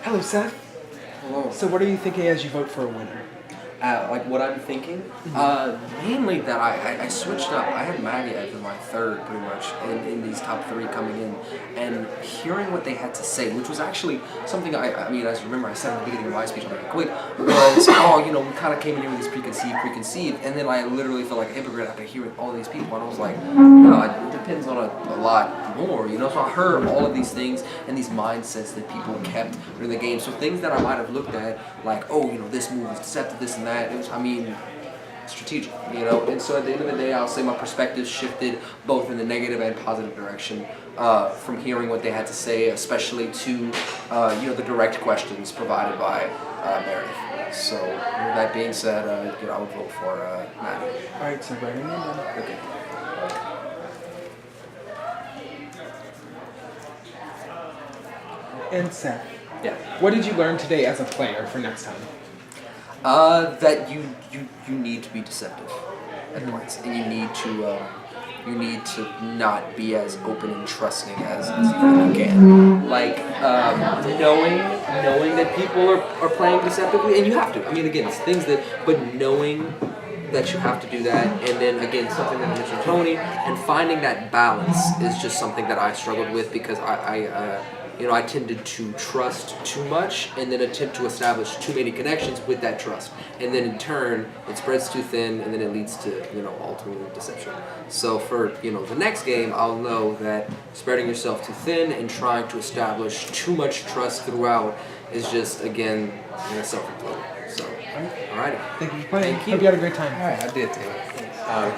Hello, Seth. Hello. So, what are you thinking as you vote for a winner? Like what I'm thinking, mainly that I switched up. I had Maddie as my third, pretty much, in these top three coming in, and hearing what they had to say, which was actually something I mean, as you remember, I said in the beginning of my speech, I'm like, quick, was, we kind of came in here with this preconceived, and then I literally felt like a hypocrite after hearing all these people, and I was like, no, it depends on a lot more, So I heard all of these things and these mindsets that people kept during the game, so things that I might have looked at, like, this move is deceptive, this and that, it was, strategic, and so at the end of the day, I'll say my perspective shifted both in the negative and positive direction from hearing what they had to say, especially to, the direct questions provided by Meredith. So, with that being said, I would vote for Matt. All right, so writing it down. Okay. And Seth, Yeah. what did you learn today as a player for next time? That you need to be deceptive at points, and you need to not be as open and trusting as you can. Like knowing that people are playing deceptively, and you have to. I mean, again, it's things but knowing that you have to do that, and then again, something that I mentioned Tony, and finding that balance is just something that I struggled with because I tended to trust too much and then attempt to establish too many connections with that trust. And then in turn, it spreads too thin and then it leads to, ultimately deception. So for, the next game, I'll know that spreading yourself too thin and trying to establish too much trust throughout is just, again, self-inflicted. So, alrighty. Thank you for playing. Thank you. Hope you had a great time. Alright, I did too.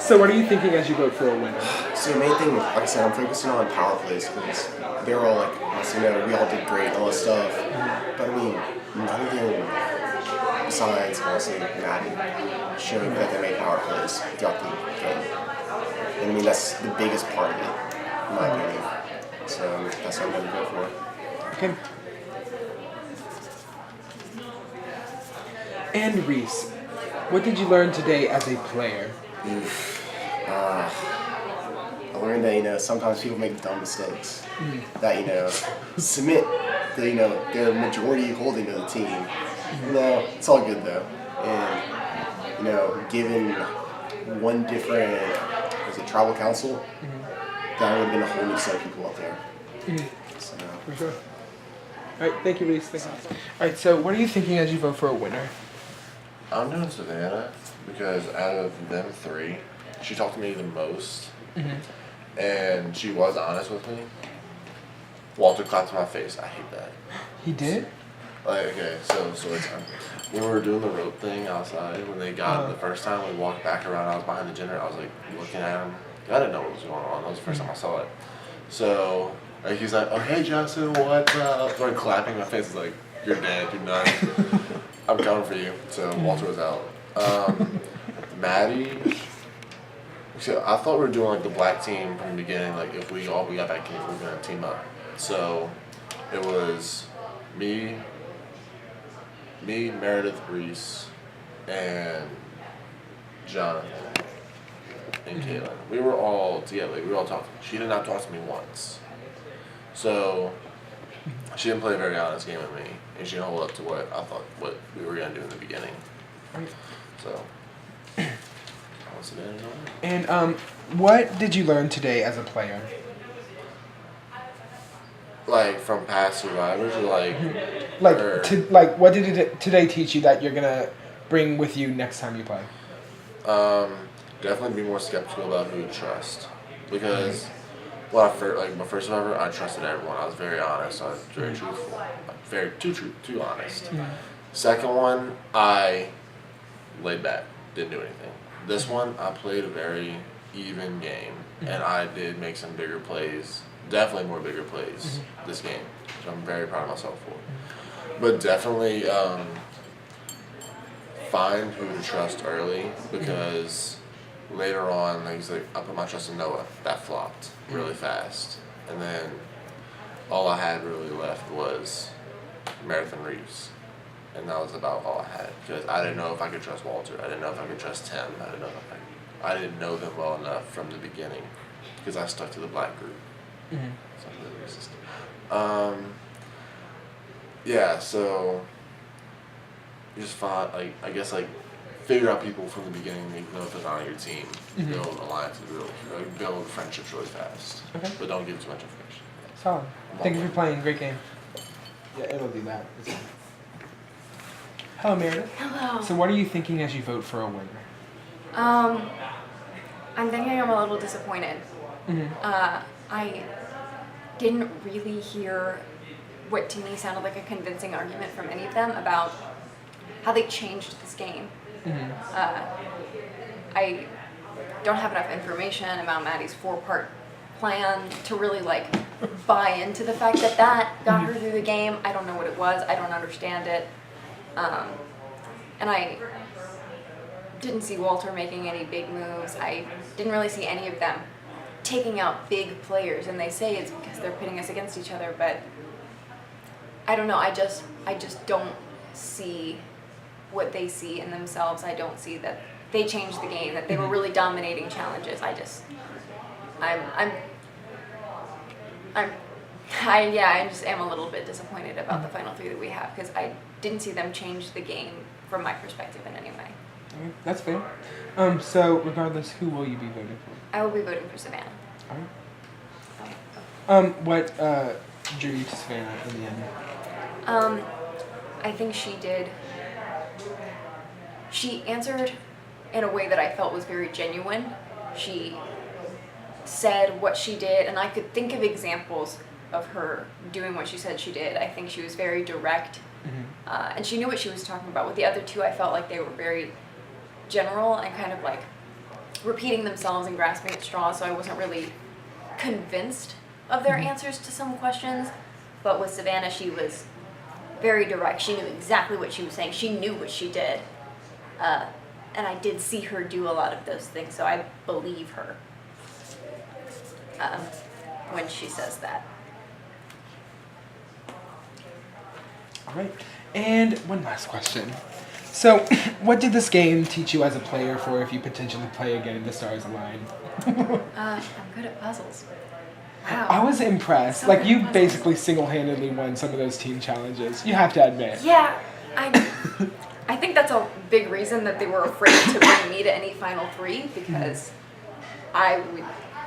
So, what are you thinking as you vote for a winner? So the main thing, like I said, I'm focusing on power plays because they were all like, we all did great and all this stuff. But I mean, none of them, besides honestly Maddie, showed that they made power plays throughout the game. And I mean, that's the biggest part of it, in my opinion. So that's what I'm going to go for. Okay. And Reese, what did you learn today as a player? I learned that, sometimes people make dumb mistakes. That, submit the, their majority holding to the team. It's all good though. And, given one different, tribal council, that would have been a whole new set of people up there. So. For sure. Alright, thank you, Reese. Thank you. Alright, so what are you thinking as you vote for a winner? I'm doing Savannah because out of them three, she talked to me the most, and she was honest with me. Walter clapped in my face. I hate that. He did? Okay, so it's when we were doing the rope thing outside, when they got the first time, we walked back around. I was behind the gender. I was like looking at him. I didn't know what was going on. That was the first time I saw it. So he's like, "Oh hey Justin, what's up?" Started clapping in my face. I was like, "You're dead. You're done. I'm coming for you." So Walter was out. Maddie. So I thought we were doing like the black team from the beginning. Like if we got back in, we were gonna team up. So it was me, Meredith, Reese, and Jonathan and Caitlin. We were all together. We were all talking. She did not talk to me once. So she didn't play a very honest game with me, and she didn't hold up to what we were gonna do in the beginning. So. And what did you learn today as a player? Like from past survivors, or what did it today teach you that you're gonna bring with you next time you play? Definitely be more skeptical about who to trust, because my first survivor, I trusted everyone. I was very honest. I was very truthful, too honest. Second one, I laid back, didn't do anything. This one, I played a very even game, and I did make some bigger plays, definitely more bigger plays this game, which I'm very proud of myself for. But definitely find who to trust early, because later on, I put my trust in Noah. That flopped really fast, and then all I had really left was Meredith and Reeves. And that was about all I had, because I didn't know if I could trust Walter. I didn't know if I could trust Tim. I didn't know them well enough from the beginning, because I stuck to the black group. So I'm really racist. yeah, so you just find I guess figure out people from the beginning, even though if they're not on your team. Build alliances, build friendships really fast. Okay. But don't give too much information. Solid. Thank you for playing. Great game. Yeah, it'll do that. Hello, Meredith. Hello. So what are you thinking as you vote for a winner? I'm thinking I'm a little disappointed. I didn't really hear what to me sounded like a convincing argument from any of them about how they changed this game. I don't have enough information about Maddie's 4-part plan to really buy into the fact that got her through the game. I don't know what it was. I don't understand it. And I didn't see Walter making any big moves. I didn't really see any of them taking out big players, and they say it's because they're pitting us against each other, but I don't know. I just don't see what they see in themselves. I don't see that they changed the game, that they were really dominating challenges. I just am a little bit disappointed about the final 3 that we have, because I didn't see them change the game from my perspective in any way. Okay, that's fair. So regardless, who will you be voting for? I will be voting for Savannah. All right. What drew you to Savannah in the end? I think she answered in a way that I felt was very genuine. She said what she did, and I could think of examples of her doing what she said she did. I think she was very direct, and she knew what she was talking about. With the other 2, I felt like they were very general and kind of repeating themselves and grasping at straws, so I wasn't really convinced of their answers to some questions. But with Savannah, she was very direct. She knew exactly what she was saying. She knew what she did. And I did see her do a lot of those things, so I believe her when she says that. All right. And one last question. So, what did this game teach you as a player for if you potentially play again in the Stars Align? I'm good at puzzles. Wow. I was impressed. So You impressive. basically single-handedly won some of those team challenges. You have to admit. Yeah, I think that's a big reason that they were afraid to bring me to any Final 3, because I would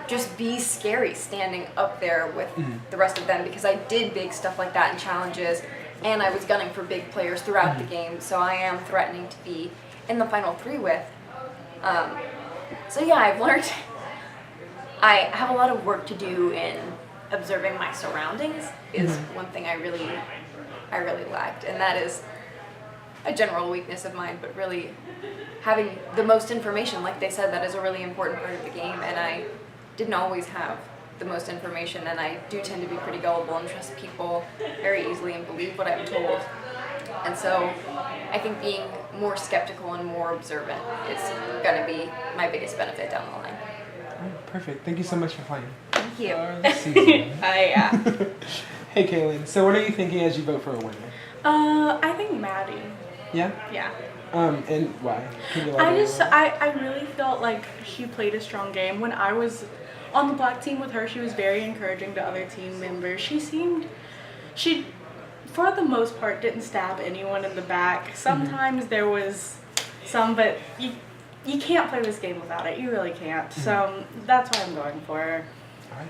just be scary standing up there with the rest of them, because I did big stuff like that in challenges, and I was gunning for big players throughout the game, so I am threatening to be in the Final 3 with. So yeah, I've learned I have a lot of work to do in observing my surroundings is one thing I really lacked, and that is a general weakness of mine, but really having the most information, like they said, that is a really important part of the game, and I didn't always have the most information, and I do tend to be pretty gullible and trust people very easily and believe what I'm told. And so I think being more skeptical and more observant is going to be my biggest benefit down the line. Perfect. Thank you so much for playing. Thank you. Yeah. Hey, Kaylin. So what are you thinking as you vote for a winner? I think Maddie. Yeah? Yeah. And why? Can you elaborate? I really felt like she played a strong game. When I was on the black team with her, she was very encouraging to other team members. She, for the most part, didn't stab anyone in the back. Sometimes there was some, but you can't play this game without it. You really can't. So that's why I'm going for her. All right.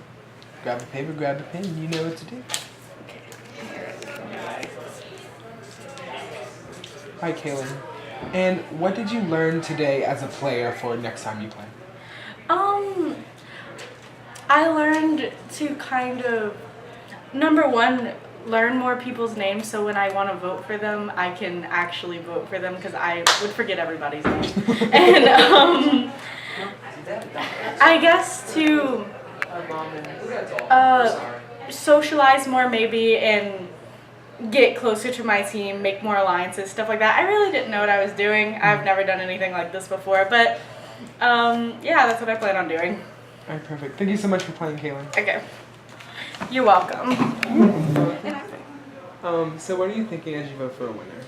Grab a paper, grab a pen. You know what to do. Hi, Kaylin. And what did you learn today as a player for next time you play? I learned to kind of, number one, learn more people's names, so when I want to vote for them, I can actually vote for them, because I would forget everybody's name. And I guess to socialize more maybe and get closer to my team, make more alliances, stuff like that. I really didn't know what I was doing. I've never done anything like this before, but yeah, that's what I plan on doing. All right, perfect. Thank you so much for playing, Kaylin. Okay. You're welcome. So what are you thinking as you vote for a winner?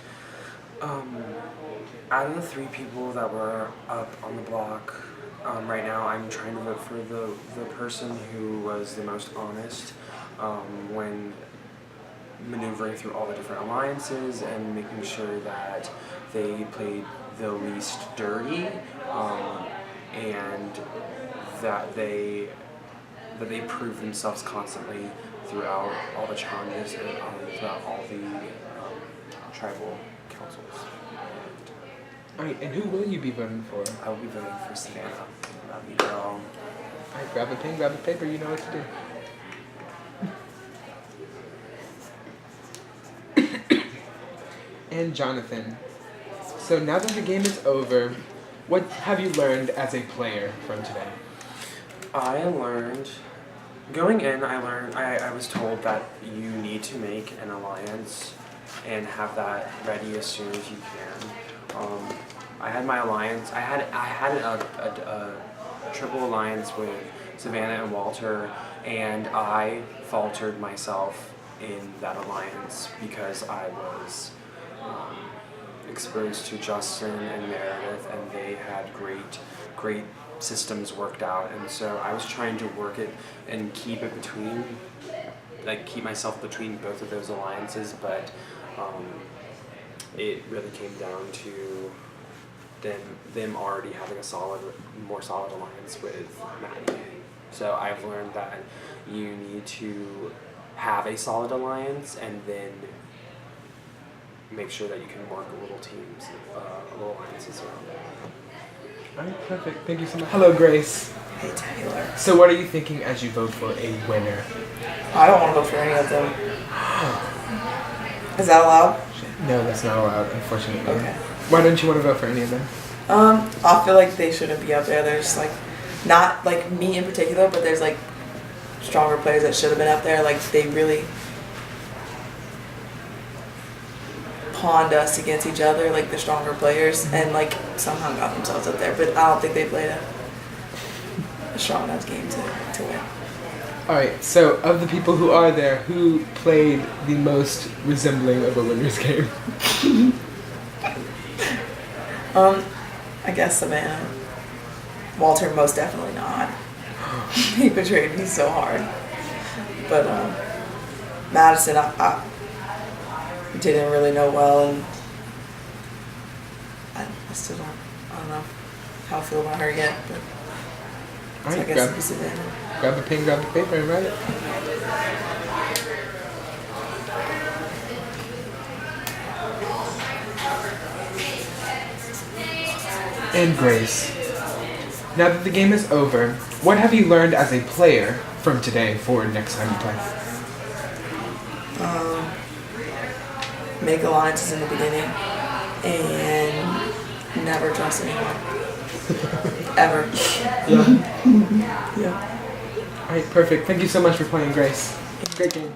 Out of the 3 people that were up on the block, right now I'm trying to vote for the person who was the most honest when maneuvering through all the different alliances and making sure that they played the least dirty, and that they prove themselves constantly throughout all the challenges and throughout all the tribal councils. Alright, and who will you be voting for? I will be voting for Savannah. Love you, girl. Alright, grab a pen, grab a paper, you know what to do. And Jonathan. So now that the game is over, what have you learned as a player from today? I learned, going in, I was told that you need to make an alliance and have that ready as soon as you can. I had my alliance, I had a triple alliance with Savannah and Walter, and I faltered myself in that alliance because I was exposed to Justin and Meredith, and they had great systems worked out, and so I was trying to work it and keep myself between both of those alliances, but it really came down to them already having a more solid alliance with Maddie. So I've learned that you need to have a solid alliance and then make sure that you can work little teams, little alliances around it. Alright, perfect. Thank you so much. Hello, Grace. Hey, Taylor. So what are you thinking as you vote for a winner? I don't want to vote for any of them. Is that allowed? No, that's not allowed, unfortunately. Okay. Why don't you want to vote for any of them? I feel like they shouldn't be up there. There's like, not like me in particular, but there's like stronger players that should have been up there. Like they really pawned us against each other, like the stronger players, and like somehow got themselves up there. But I don't think they played a strong enough game to win. Alright, so of the people who are there, who played the most resembling of a winner's game? I guess Savannah. Walter most definitely not. He betrayed me so hard. But Madison, I didn't really know well, and I still I don't know how I feel about her yet. But so Alright, I guess it'd be Savannah. grab a pen, grab a paper, and write it. And Grace. Now that the game is over, what have you learned as a player from today for next time you play? Make alliances in the beginning and never trust anyone. Ever. Yeah. Yeah. Alright, perfect. Thank you so much for playing, Grace. Great game.